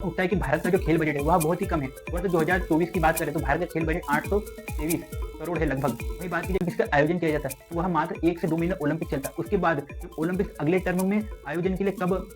उठता है कि भारत का जो खेल बजट है वह बहुत ही कम है। वर्ष 2024 की बात करें तो भारत का खेल बजट 823 करोड़ है लगभग। वही बात की जब इसका आयोजन किया जाता है तो वह मात्र 1 से 2 महीने ओलंपिक चलता है। उसके बाद ओलंपिक अगले टर्म में आयोजन के लिए कब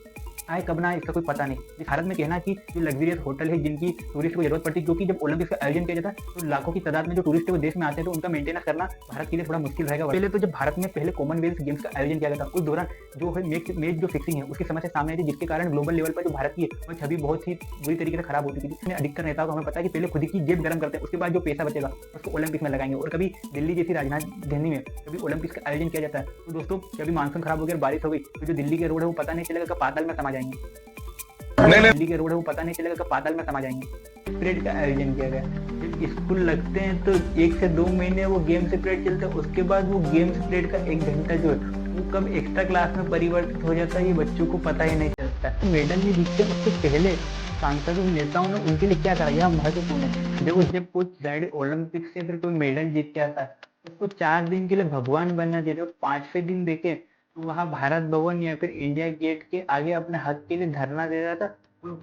आए कब ना आए इसका कोई पता नहीं। इस भारत में कहना कि जो लग्जरियस होटल है जिनकी टूरिस्ट को जरूरत पड़ती है, क्योंकि जब ओलंपिक्स का आयोजन किया जाता है तो लाखों की तादाद में जो टूरिस्ट है वो देश में आते हैं, तो उनका मेंटेनेंस करना भारत के लिए थोड़ा मुश्किल रहेगा। पहले तो जब भारत में पहले कॉमनवेल्थ गेम्स का आयोजन किया गया था उस दौरान जो है मैच जो फिक्सिंग है उसकी समस्या सामने आई थी, जिसके कारण ग्लोबल लेवल पर जो भारत की वह छवि बहुत ही बुरी तरीके से खराब हो चुकी थी। जिसमें अधिकतर नेताओं को हमें पता है कि पहले खुद की जेब गर्म करते हैं, उसके बाद जो पैसा बचेगा उसको ओलंपिक में लगाएंगे। और कभी दिल्ली जैसी राजधानी में कभी ओलंपिक्स का आयोजन किया जाता है तो दोस्तों कभी मानसून खराब हो गया, बारिश हो गई तो जो दिल्ली के रोड है वो पता नहीं चलेगा कब पाताल में समा जाएंगे। दिल्ली के रोड है वो पता नहीं चलेगा कब पाताल में समा जाएंगे। परेड का आयोजन किया गया, जब स्कूल लगते हैं तो 1 से 2 महीने वो गेम्स परेड चलते हैं, उसके बाद वो गेम्स परेड का 1 घंटा जो है वो कब एक्स्ट्रा क्लास में परिवर्तित हो जाता है ये बच्चों को पता ही नहीं चलता। मेडल नहीं जीतते उससे पहले सांसदों नेताओं ने उनके लिए क्या करा यह महत्वपूर्ण है। देखो जब कोई ओलंपिक से फिर कोई मेडल जीत के आता है उसको 4 दिन के लिए भगवान बनना चाहिए। 5वें दिन देखे तो वहाँ भारत भवन या फिर इंडिया गेट के आगे अपने हक के लिए धरना दे रहा था,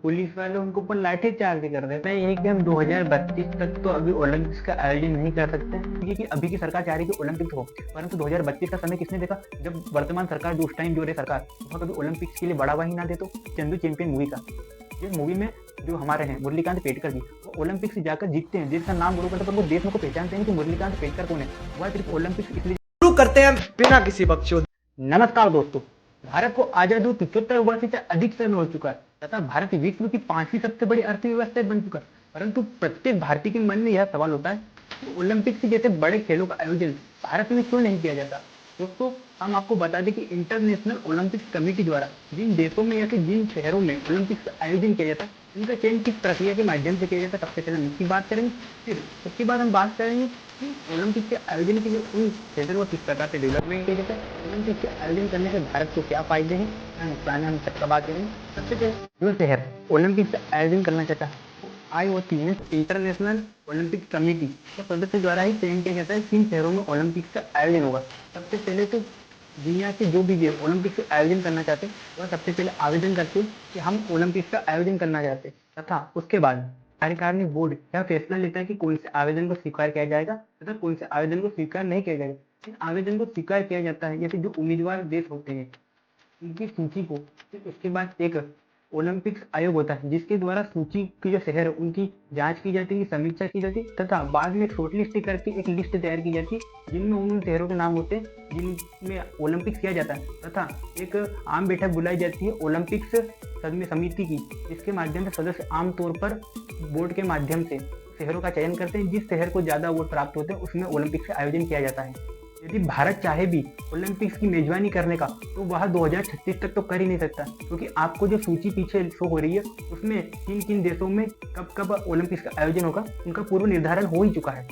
पुलिस वाले उनको ऊपर लाठी चार्ज कर रहे थे। यही कि हम 2032 तक तो अभी ओलंपिक्स का आयोजन नहीं कर सकते क्योंकि अभी की सरकार चाह रही है कि ओलंपिक्स हो, परंतु 2032 का समय किसने देखा जब वर्तमान सरकार जो उस टाइम जो रही सरकार वह कभी ओलंपिक्स के लिए बढ़ावा ही ना दे। तो चंदू चैंपियन मूवी का जिस मूवी में जो हमारे हैं मुरलीकांत पेटकर जी वो ओलंपिक्स से जाकर जीतते हैं, देश का नाम गौरव करते हैं, पर वो देश में को पहचानते हैं कि मुरलीकांत पेटकर कौन है। वह सिर्फ ओलंपिक्स इसलिए शुरू करते हैं बिना किसी बकचोद। नमस्कार दोस्तों, भारत को आजाद हुए 75 वर्ष से अधिक समय हो चुका है तथा भारत विश्व की 5वीं सबसे बड़ी अर्थव्यवस्था बन चुका है। परंतु प्रत्येक भारतीय के मन में यह सवाल होता है कि ओलंपिक्स जैसे बड़े खेलों का आयोजन भारत में क्यों नहीं किया जाता। दोस्तों हम आपको बता दें कि इंटरनेशनल ओलंपिक्स कमेटी द्वारा जिन देशों में या फिर जिन शहरों में ओलंपिक्स का आयोजन किया जाता है उनका चयन किस प्रक्रिया के माध्यम से किया जाता है सबसे पहले उसकी बात करेंगे। फिर उसके बाद हम बात करेंगे कि ओलंपिक के आयोजन के लिए उन क्षेत्रों को किस प्रकार से डेवलपमेंट किया जाता है, ओलंपिक के आयोजन करने से भारत को क्या फायदे हैं क्या नुकसान है, हम सबका बात करेंगे। सबसे पहले जो शहर ओलंपिक का आयोजन करना चाहता है IOC इंटरनेशनल ओलंपिक कमेटी के सदस्य द्वारा ही चयन किया जाता है किन शहरों में ओलंपिक्स का आयोजन होगा। सबसे पहले तो दुनिया के जो भी देश ओलंपिक का आयोजन करना चाहते हैं वह सबसे पहले आवेदन करते हैं कि हम ओलंपिक्स का आयोजन करना चाहते हैं तथा उसके बाद कार्यकारिणी बोर्ड यह फैसला लेता है कि कौन से आवेदन को स्वीकार किया जाएगा तथा कौन से आवेदन को स्वीकार नहीं किया जाएगा। इन आवेदन को स्वीकार किया जाता है जैसे जो उम्मीदवार देश होते हैं उनकी सूची को, फिर उसके बाद एक ओलंपिक्स आयोग होता है जिसके द्वारा सूची के जो शहर है उनकी जांच की जाती है, समीक्षा की जाती है तथा बाद में शॉर्टलिस्ट करके एक लिस्ट तैयार की जाती है जिनमें उन शहरों के नाम होते हैं जिनमें ओलंपिक्स किया जाता है तथा एक आम बैठक बुलाई जाती है ओलंपिक्स समिति की, जिसके माध्यम से सदस्य आमतौर पर बोर्ड के माध्यम से शहरों का चयन करते हैं। जिस शहर को ज्यादा वोट प्राप्त होते हैं उसमें ओलंपिक्स का आयोजन किया जाता है। यदि भारत चाहे भी ओलंपिक्स की मेजबानी करने का तो वह 2036 तक तो कर ही नहीं सकता, क्योंकि आपको जो सूची पीछे शो हो रही है उसमें किन किन देशों में कब कब ओलंपिक्स का आयोजन होगा उनका पूर्व निर्धारण हो ही चुका है।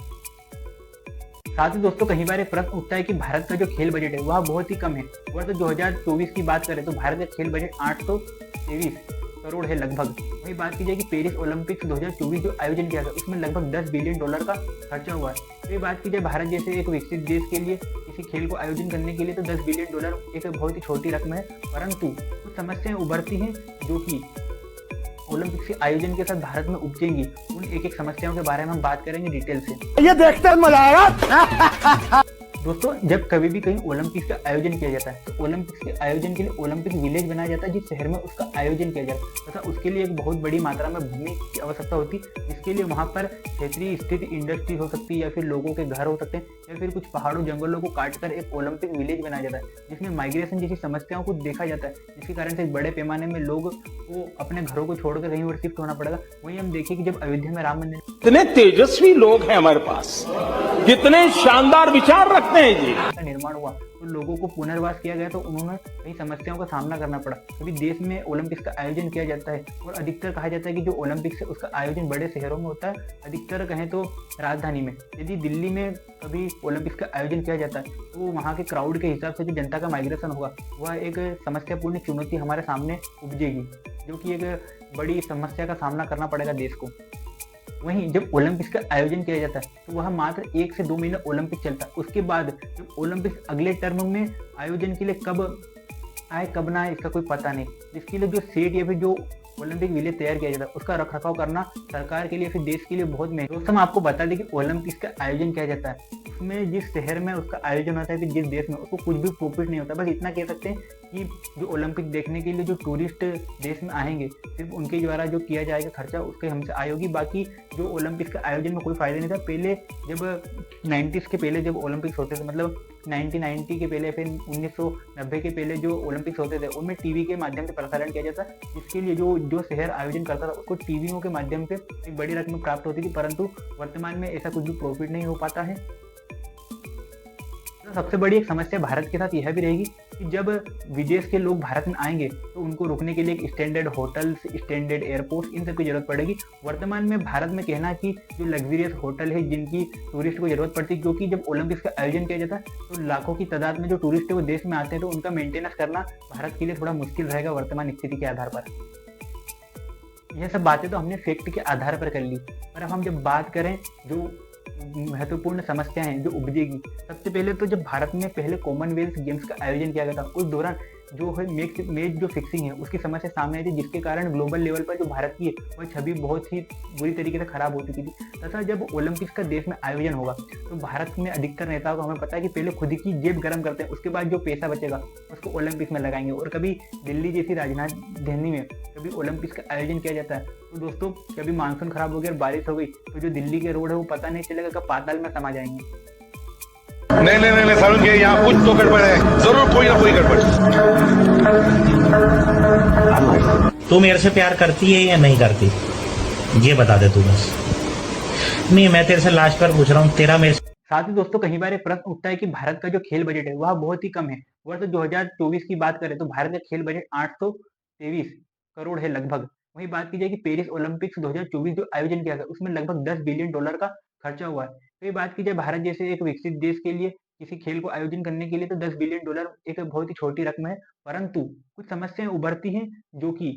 साथ ही दोस्तों कई बार प्रश्न उठता है कि भारत का जो खेल बजट है वह बहुत ही कम है। वर्ष 2024 की बात करें तो भारत का खेल बजट 823 करोड़ है लगभग। वही बात की जाए कि पेरिस ओलंपिक्स 2024 जो आयोजन किया गया उसमें लगभग $10 बिलियन का खर्चा हुआ है। वही बात की जाए भारत जैसे एक विकसित देश के लिए किसी खेल को आयोजन करने के लिए तो $10 बिलियन एक बहुत ही छोटी रकम है, परंतु कुछ समस्याएं उभरती हैं जो कि ओलंपिक्स के आयोजन के साथ भारत में उपजेंगी। उन एक समस्याओं के बारे में हम बात करेंगे डिटेल से। ये देखते मजा आएगा। दोस्तों जब कभी भी कहीं ओलंपिक्स का आयोजन किया जाता है तो ओलंपिक्स के आयोजन के लिए ओलंपिक विलेज बनाया जाता है जिस शहर में उसका आयोजन किया जाता है तथा उसके लिए एक बहुत बड़ी मात्रा में भूमि की आवश्यकता होती है, जिसके लिए वहां पर क्षेत्रीय स्थित इंडस्ट्री हो सकती है या फिर लोगों के घर हो सकते हैं या फिर कुछ पहाड़ों जंगलों को काटकर एक ओलंपिक विलेज बनाया जाता है जिसमें माइग्रेशन जैसी समस्याओं को देखा जाता है, जिसके कारण से बड़े पैमाने में लोग को अपने घरों को छोड़कर कहीं और शिफ्ट होना पड़ेगा। वहीं हम देखिए कि जब अयोध्या में राम मंदिर, कितने तेजस्वी लोग हैं हमारे पास, कितने शानदार विचार रखते हैं जी, का निर्माण हुआ तो लोगों को पुनर्वास किया गया तो उन्होंने कई समस्याओं का सामना करना पड़ा। अभी देश में ओलंपिक्स का आयोजन किया जाता है और अधिकतर कहा जाता है कि जो ओलंपिक्स है उसका आयोजन बड़े शहरों में होता है, अधिकतर कहें तो राजधानी में। यदि दिल्ली में कभी ओलंपिक्स का आयोजन किया जाता है तो वहाँ के क्राउड के हिसाब से जो जनता का माइग्रेशन होगा वह एक समस्यापूर्ण चुनौती हमारे सामने उपजेगी, जो कि एक बड़ी समस्या का सामना करना पड़ेगा देश को। वहीं जब ओलंपिक्स का आयोजन किया जाता है तो वह मात्र 1 से 2 महीने ओलंपिक चलता है। उसके बाद जब ओलंपिक्स अगले टर्म में आयोजन के लिए कब आए कब ना आए इसका कोई पता नहीं, जिसके लिए जो सेट या फिर जो ओलंपिक विलेज तैयार किया जाता है उसका रख रखाव करना सरकार के लिए फिर देश के लिए बहुत महंगा। दोस्तों हम आपको बता दें कि ओलंपिक्स का आयोजन किया जाता है उसमें जिस शहर में उसका आयोजन होता है फिर जिस देश में उसको कुछ भी प्रॉफिट नहीं होता। बस इतना कह सकते हैं कि जो ओलंपिक देखने के लिए जो टूरिस्ट देश में आएंगे सिर्फ उनके द्वारा जो किया जाएगा खर्चा उसके हमसे आय होगी। बाकी जो ओलंपिक्स का आयोजन में कोई फायदा नहीं था। पहले जब 90s के पहले जब ओलंपिक्स होते थे मतलब 1990 के पहले फिर 1990 के पहले जो ओलंपिक्स होते थे उनमें टीवी के माध्यम से प्रसारण किया जाता जिसके लिए जो शहर आयोजन करता था उसको टीवियों के माध्यम से एक बड़ी रकम प्राप्त होती थी। परंतु वर्तमान में ऐसा कुछ भी प्रॉफिट नहीं हो पाता है। तो सबसे बड़ी एक समस्या भारत के साथ यह भी रहेगी कि जब विदेश के लोग भारत में आएंगे तो उनको रुकने के लिए एक स्टैंडर्ड होटल्स, स्टैंडर्ड एयरपोर्ट इन सब की जरूरत पड़ेगी। वर्तमान में भारत में कहना कि जो लग्जरियस होटल है जिनकी टूरिस्ट को जरूरत पड़ती है क्योंकि जब ओलंपिक्स का आयोजन किया जाता है तो लाखों की तादाद में जो टूरिस्ट है वो देश में आते हैं तो उनका मेंटेनेंस करना भारत के लिए थोड़ा मुश्किल रहेगा वर्तमान स्थिति के आधार पर। यह सब बातें तो हमने फैक्ट के आधार पर कर ली, पर अब हम जब बात करें जो महत्वपूर्ण समस्याएं हैं जो उपजेगी, सबसे पहले तो जब भारत में पहले कॉमनवेल्थ गेम्स का आयोजन किया गया था उस दौरान जो है मैच जो फिक्सिंग है उसकी समस्या सामने आई थी जिसके कारण ग्लोबल लेवल पर जो भारत की है वह छवि बहुत ही बुरी तरीके से खराब हो चुकी थी। तथा जब ओलंपिक्स का देश में आयोजन होगा तो भारत में अधिकतर नेताओं को हमें पता है कि पहले खुद की जेब गर्म करते हैं उसके बाद जो पैसा बचेगा उसको ओलंपिक्स में लगाएंगे। और कभी दिल्ली जैसी राजधानी में कभी ओलंपिक्स का आयोजन किया जाता है तो दोस्तों कभी मानसून खराब हो गया और बारिश हो गई तो जो दिल्ली के रोड है वो पता नहीं चलेगा कब पाताल में समा जाएंगे। नहीं सारुण के यहाँ कुछ तो गड़बड़ है, जरूर कोई ना कोई गड़बड़। तू मेरे से प्यार करती है या नहीं करती ये बता दे तू बस। नहीं मैं तेरे से लास्ट बार पूछ रहा हूँ तेरा मेरे साथ ही दोस्तों कई बार प्रश्न उठता है कि भारत का जो खेल बजट है वह बहुत ही कम है। वर्ष 2024 की बात करें तो भारत का खेल बजट 823 करोड़ है लगभग। वही बात की जाए कि पेरिस ओलंपिक्स 2024 जो आयोजन किया गया उसमें लगभग $10 बिलियन का खर्चा हुआ है। तो ये बात की जाए भारत जैसे एक विकसित देश के लिए किसी खेल को आयोजन करने के लिए तो $10 बिलियन एक बहुत ही छोटी रकम है। परंतु कुछ समस्याएं उभरती हैं जो कि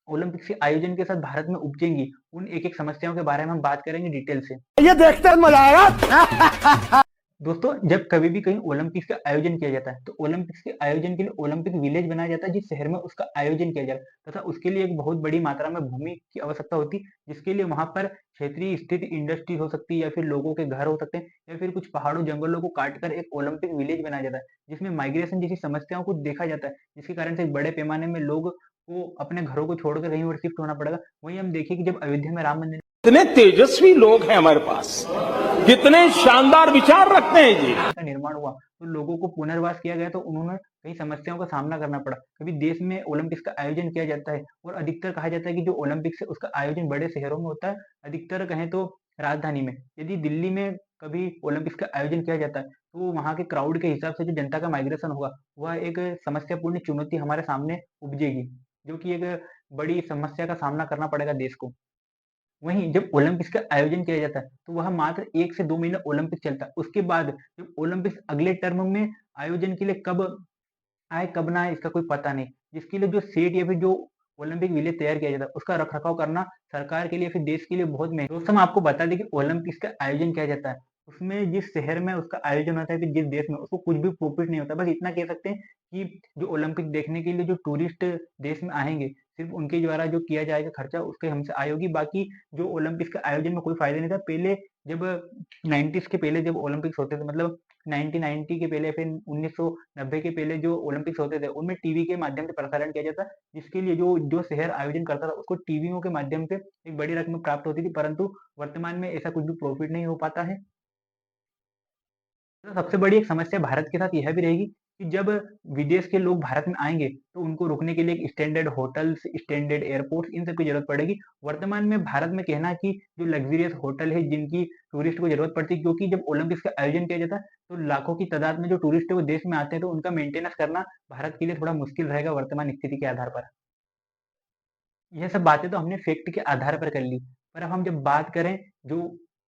ओलंपिक्स के आयोजन के साथ भारत में उपजेंगी। उन एक एक समस्याओं के बारे में हम बात करेंगे डिटेल से। ये देखते मजा आएगा। दोस्तों जब कभी भी कहीं ओलंपिक्स का आयोजन किया जाता है तो ओलंपिक्स के आयोजन के लिए ओलंपिक विलेज बनाया जाता है जिस शहर में उसका आयोजन किया जाए तथा उसके लिए एक बहुत बड़ी मात्रा में भूमि की आवश्यकता होती है जिसके लिए वहां पर क्षेत्रीय स्थित इंडस्ट्री हो सकती है या फिर लोगों के घर हो सकते हैं या फिर कुछ पहाड़ों जंगलों को काटकर एक ओलंपिक विलेज बनाया जाता है जिसमें माइग्रेशन जैसी समस्याओं को देखा जाता है जिसके कारण से एक बड़े पैमाने में लोग को अपने घरों को छोड़कर कहीं और शिफ्ट होना पड़ेगा। वहीं हम देखिए कि जब अयोध्या में राम मंदिर कितने तेजस्वी लोग हैं हमारे पास, कितने शानदार विचार रखते हैं जी। का निर्माण हुआ तो लोगों को पुनर्वास किया गया तो उन्होंने कई समस्याओं का सामना करना पड़ा। कभी देश में ओलंपिक्स का आयोजन किया जाता है और अधिकतर कहा जाता है कि जो ओलंपिक्स है उसका आयोजन बड़े शहरों में होता है, अधिकतर कहें तो राजधानी में। यदि दिल्ली में कभी ओलंपिक्स का आयोजन किया जाता है तो वहाँ के क्राउड के हिसाब से जो जनता का माइग्रेशन होगा वह एक समस्यापूर्ण चुनौती हमारे सामने उपजेगी जो कि एक बड़ी समस्या का सामना करना पड़ेगा देश को। वहीं जब ओलंपिक्स का आयोजन किया जाता है तो वह मात्र 1 से 2 महीने ओलंपिक चलता है। उसके बाद जब ओलंपिक्स अगले टर्म में आयोजन के लिए कब आए कब ना आए इसका कोई पता नहीं, जिसके लिए जो सेट या फिर जो ओलंपिक विलेज तैयार किया जाता है उसका रख रखाव करना सरकार के लिए फिर देश के लिए बहुत महंगा। दोस्तों हम आपको बता दें कि ओलंपिक्स का आयोजन किया जाता है उसमें जिस शहर में उसका आयोजन होता है फिर जिस देश में उसको कुछ भी प्रॉफिट नहीं होता। बस इतना कह सकते हैं कि जो ओलंपिक देखने के लिए जो टूरिस्ट देश में आएंगे सिर्फ उनके द्वारा जो किया जाएगा खर्चा उसके हमसे आय होगी। बाकी जो ओलंपिक्स का आयोजन में कोई फायदा नहीं था। पहले जब 90s के पहले जब ओलंपिक्स होते थे मतलब 1990 के पहले फिर 1990 के पहले जो ओलंपिक्स होते थे उनमें टीवी के माध्यम से प्रसारण किया जाता जिसके लिए जो शहर आयोजन करता था उसको टीवियों के माध्यम से एक बड़ी रकम प्राप्त होती थी। परंतु वर्तमान में ऐसा कुछ भी प्रॉफिट नहीं हो पाता है। तो सबसे बड़ी एक समस्या भारत के साथ यह भी रहेगी कि जब विदेश के लोग भारत में आएंगे तो उनको रुकने के लिए एक स्टैंडर्ड होटल्स, स्टैंडर्ड एयरपोर्ट इन सब की जरूरत पड़ेगी। वर्तमान में भारत में कहना कि जो लग्जरियस होटल है जिनकी टूरिस्ट को जरूरत पड़ती है क्योंकि जब ओलंपिक्स का आयोजन किया जाता है तो लाखों की तादाद में जो टूरिस्ट है वो देश में आते हैं तो उनका मेंटेनेंस करना भारत के लिए थोड़ा मुश्किल रहेगा वर्तमान स्थिति के आधार पर। यह सब बातें तो हमने फैक्ट के आधार पर कर ली, पर अब हम जब बात करें जो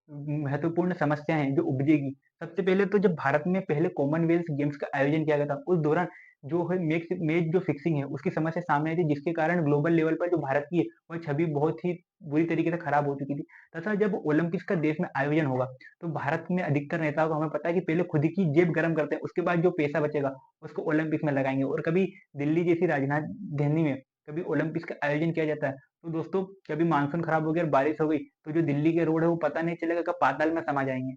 महत्वपूर्ण समस्याएं हैं जो उपजेगी, सबसे पहले तो जब भारत में पहले कॉमनवेल्थ गेम्स का आयोजन किया गया था उस दौरान जो है मैच जो फिक्सिंग है उसकी समस्या सामने आई थी जिसके कारण ग्लोबल लेवल पर जो भारत की है वह छवि बहुत ही बुरी तरीके से खराब हो चुकी थी। तथा जब ओलंपिक्स का देश में आयोजन होगा तो भारत में अधिकतर नेताओं को हमें पता है कि पहले खुद की जेब गर्म करते हैं उसके बाद जो पैसा बचेगा उसको ओलंपिक्स में लगाएंगे। और कभी दिल्ली जैसी राजधानी में कभी ओलंपिक्स का आयोजन किया जाता है, तो दोस्तों कभी मानसून खराब हो गया और बारिश हो गई, तो जो दिल्ली के रोड है वो पता नहीं चलेगा कब पाताल में समा जाएंगे।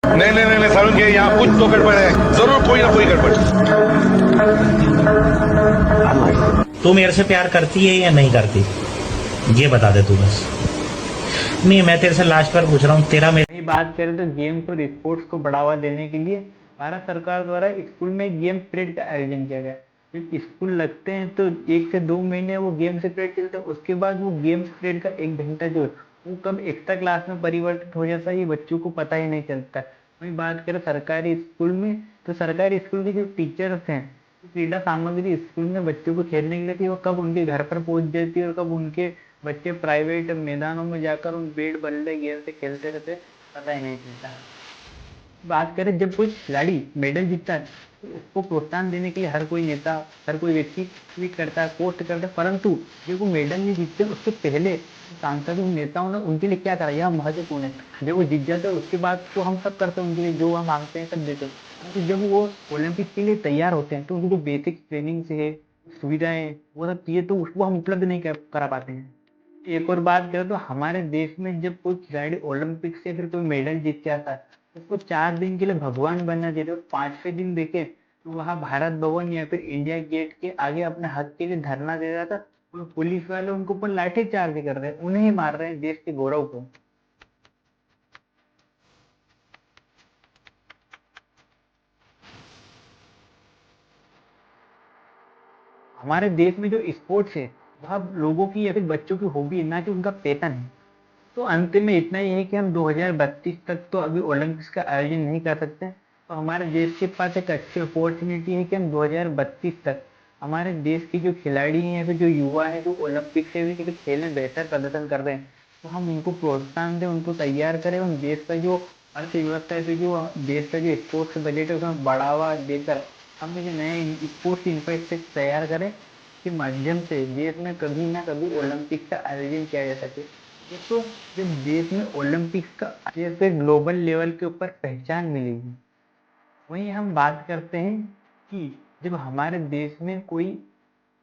नहीं सारुण के यहाँ कुछ तो गड़बड़ है, जरूर कोई ना कोई गड़बड़। तू मेरे से प्यार करती है या नहीं करती, ये बता दे तू बस। नहीं, मैं तेरे से लास्ट बार पूछ रहा हूँ, तेरा मेरे वही बात करें तो गेम्स और स्पोर्ट्स को बढ़ावा देने के लिए भारत सरकार द्वारा स्कूल में गेम पीरियड का आयोजन किया गया। जब स्कूल लगते हैं तो 1 से 2 महीने वो गेम्स पीरियड चलते हैं, उसके बाद वो गेम्स पीरियड का 1 घंटा जो है वो कब एक्स्ट्रा क्लास में परिवर्तित हो जाता है ये बच्चों को पता ही नहीं चलता। वही बात करें सरकारी स्कूल में, तो सरकारी स्कूल के जो टीचर्स हैं, क्रीड़ा सामग्री स्कूल में बच्चों को खेलने के लिए थी, वो कब उनके घर पर पहुंच जाती है और कब उनके बच्चे प्राइवेट मैदानों में जाकर उन बैट बल्ले गेंद से खेलते रहते, पता ही नहीं चलता। बात करें जब कोई खिलाड़ी मेडल जीतता है तो उसको प्रोत्साहन देने के लिए हर कोई नेता, हर कोई व्यक्ति ट्वीट करता है, पोस्ट करता है, परंतु जब वो मेडल नहीं जीतते उसके पहले सांसद नेताओं ने उनके लिए क्या करा यह महत्वपूर्ण है। जब वो जीत जाते हैं उसके बाद तो हम सब करते हैं उनके लिए, जो हम मांगते हैं सब देते हैं, परंतु जब वो ओलंपिक के लिए तैयार होते हैं तो उनकी जो बेसिक ट्रेनिंग से है, सुविधाएं, वो सब चीजें तो उसको हम उपलब्ध नहीं करा पाते हैं। एक और बात करें तो हमारे देश में जब कोई खिलाड़ी ओलंपिक से फिर कोई मेडल जीत के आता है उसको 4 दिन के लिए भगवान बनना देते और 5वें दिन देखे तो वहाँ भारत भवन या फिर इंडिया गेट के आगे अपने हक के लिए धरना दे रहा था और पुलिस वाले उनको ऊपर लाठी चार्ज कर रहे हैं, उन्हें ही मार रहे हैं देश के गौरव को। हमारे देश में जो स्पोर्ट्स है वह लोगों की या फिर बच्चों की हॉबी है, ना कि उनका पैशन है। तो अंत में इतना ही है कि हम 2032 तक तो अभी ओलंपिक्स का आयोजन नहीं कर सकते, तो हमारे देश के पास एक अच्छी अपॉर्चुनिटी है कि हम 2032 तक हमारे देश के जो खिलाड़ी हैं या फिर जो युवा हैं जो ओलंपिक से भी खेल में बेहतर प्रदर्शन कर रहे हैं, तो हम उनको प्रोत्साहन दें, उनको तैयार करें और देश का जो अर्थव्यवस्था है, जो देश का जो स्पोर्ट्स बजट है उसमें बढ़ावा देकर हम जो नए स्पोर्ट्स इंफ्रास्ट्रक्चर तैयार करें के माध्यम से देश में कभी ना कभी ओलंपिक का आयोजन किया जा सके। तो जब देश में ओलंपिक्स का जैसे ग्लोबल लेवल के ऊपर पहचान मिलेगी, वहीं हम बात करते हैं कि जब हमारे देश में कोई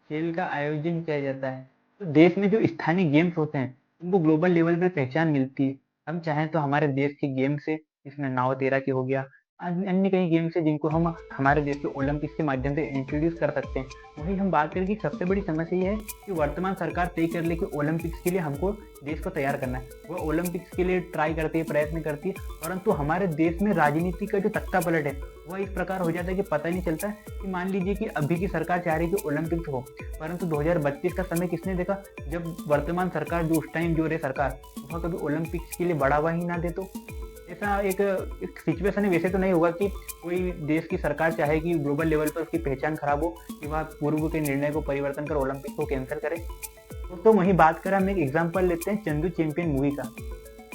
खेल का आयोजन किया जाता है तो देश में जो स्थानीय गेम्स होते हैं उनको ग्लोबल लेवल पर पहचान मिलती है। हम चाहें तो हमारे देश के गेम्स है, इसमें नाव तेरा की हो गया, अन्य कई गेम्स है जिनको हम हमारे देश के ओलंपिक्स के माध्यम से इंट्रोड्यूस कर सकते हैं। वही हम बात करें कि सबसे बड़ी समस्या ये है कि वर्तमान सरकार तय कर ले कि ओलंपिक्स के लिए हमको देश को तैयार करना है, वह ओलंपिक्स के लिए ट्राई करती है, प्रयत्न करती है, परंतु हमारे देश में राजनीति का जो तख्ता पलट है वह इस प्रकार हो जाता है कि पता ही नहीं चलता कि मान लीजिए कि अभी की सरकार चाह रही है कि ओलंपिक्स हो, परंतु 2032 का समय किसने देखा जब वर्तमान सरकार जो उस टाइम जो रहे सरकार वह कभी ओलंपिक्स के लिए बढ़ावा ही ना दे। तो ऐसा एक सिचुएशन है, वैसे तो नहीं होगा कि कोई देश की सरकार चाहे कि ग्लोबल लेवल पर उसकी पहचान खराब हो कि वह पूर्व के निर्णय को परिवर्तन कर ओलंपिक को कैंसिल करे। तो वहीं बात करें, हम एक एग्जांपल लेते हैं चंदू चैंपियन मूवी का।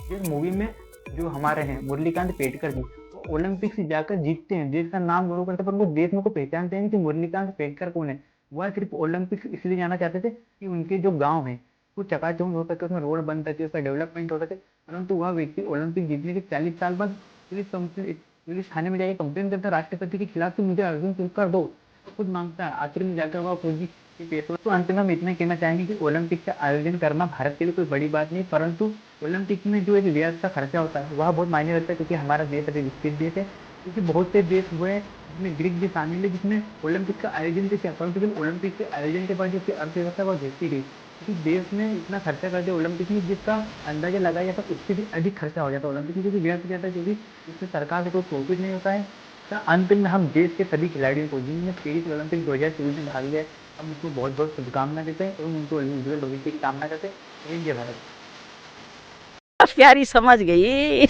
जिस मूवी में जो हमारे हैं मुरलीकांत पेटकर जी वो ओलंपिक से जाकर जीतते हैं, देश का नाम गौरव करते हैं, पर उनको देश में को पहचानते हैं कि मुरलीकांत पेटकर कौन है। वह सिर्फ ओलंपिक्स इसलिए जाना चाहते थे कि उनके जो गाँव है वो चकाचौंध हो सके, उसमें रोड बन सके, उसका डेवलपमेंट हो सके, परंतु वह व्यक्ति ओलंपिक जीतने के 40 साल बाद पुलिस थाने में जाके कंप्लेन करता है राष्ट्रपति के खिलाफ कि मुझे अर्जुन पुरस्कार दो, तो खुद मांगता है, आखिर में जाकर वह फौजी के पेश हो। तो अंत में हम इतना कहना चाहेंगे कि ओलंपिक का आयोजन करना भारत के लिए कोई बड़ी बात नहीं, परंतु ओलंपिक में जो एक व्यर्थ का खर्चा होता है वह बहुत मायने रखता है, क्योंकि हमारा देश अभी विकसित देश है, क्योंकि बहुत से देश हुए हैं जिसमें ग्रीक भी शामिल है जिसमें ओलंपिक का आयोजन तो किया, परंतु ओलंपिक के आयोजन के बाद जो अर्थव्यवस्था वो देखती गई, क्योंकि देश में इतना खर्चा करते ओलंपिक में जिसका अंदाजा लगाया जाता उससे भी अधिक खर्चा हो जाता है ओलंपिक में, क्योंकि व्यर्थ जाता है, क्योंकि इसमें सरकार से कोई प्रॉफिट नहीं होता है। तो अंत में हम देश के सभी खिलाड़ियों को जिनने पेरिस ओलंपिक 2024 में भाग लिया हम उनको बहुत बहुत शुभकामना देते हैं और उनको उज्जवल भविष्य की कामना करते हैं। जय भारत। प्यारी समझ गई।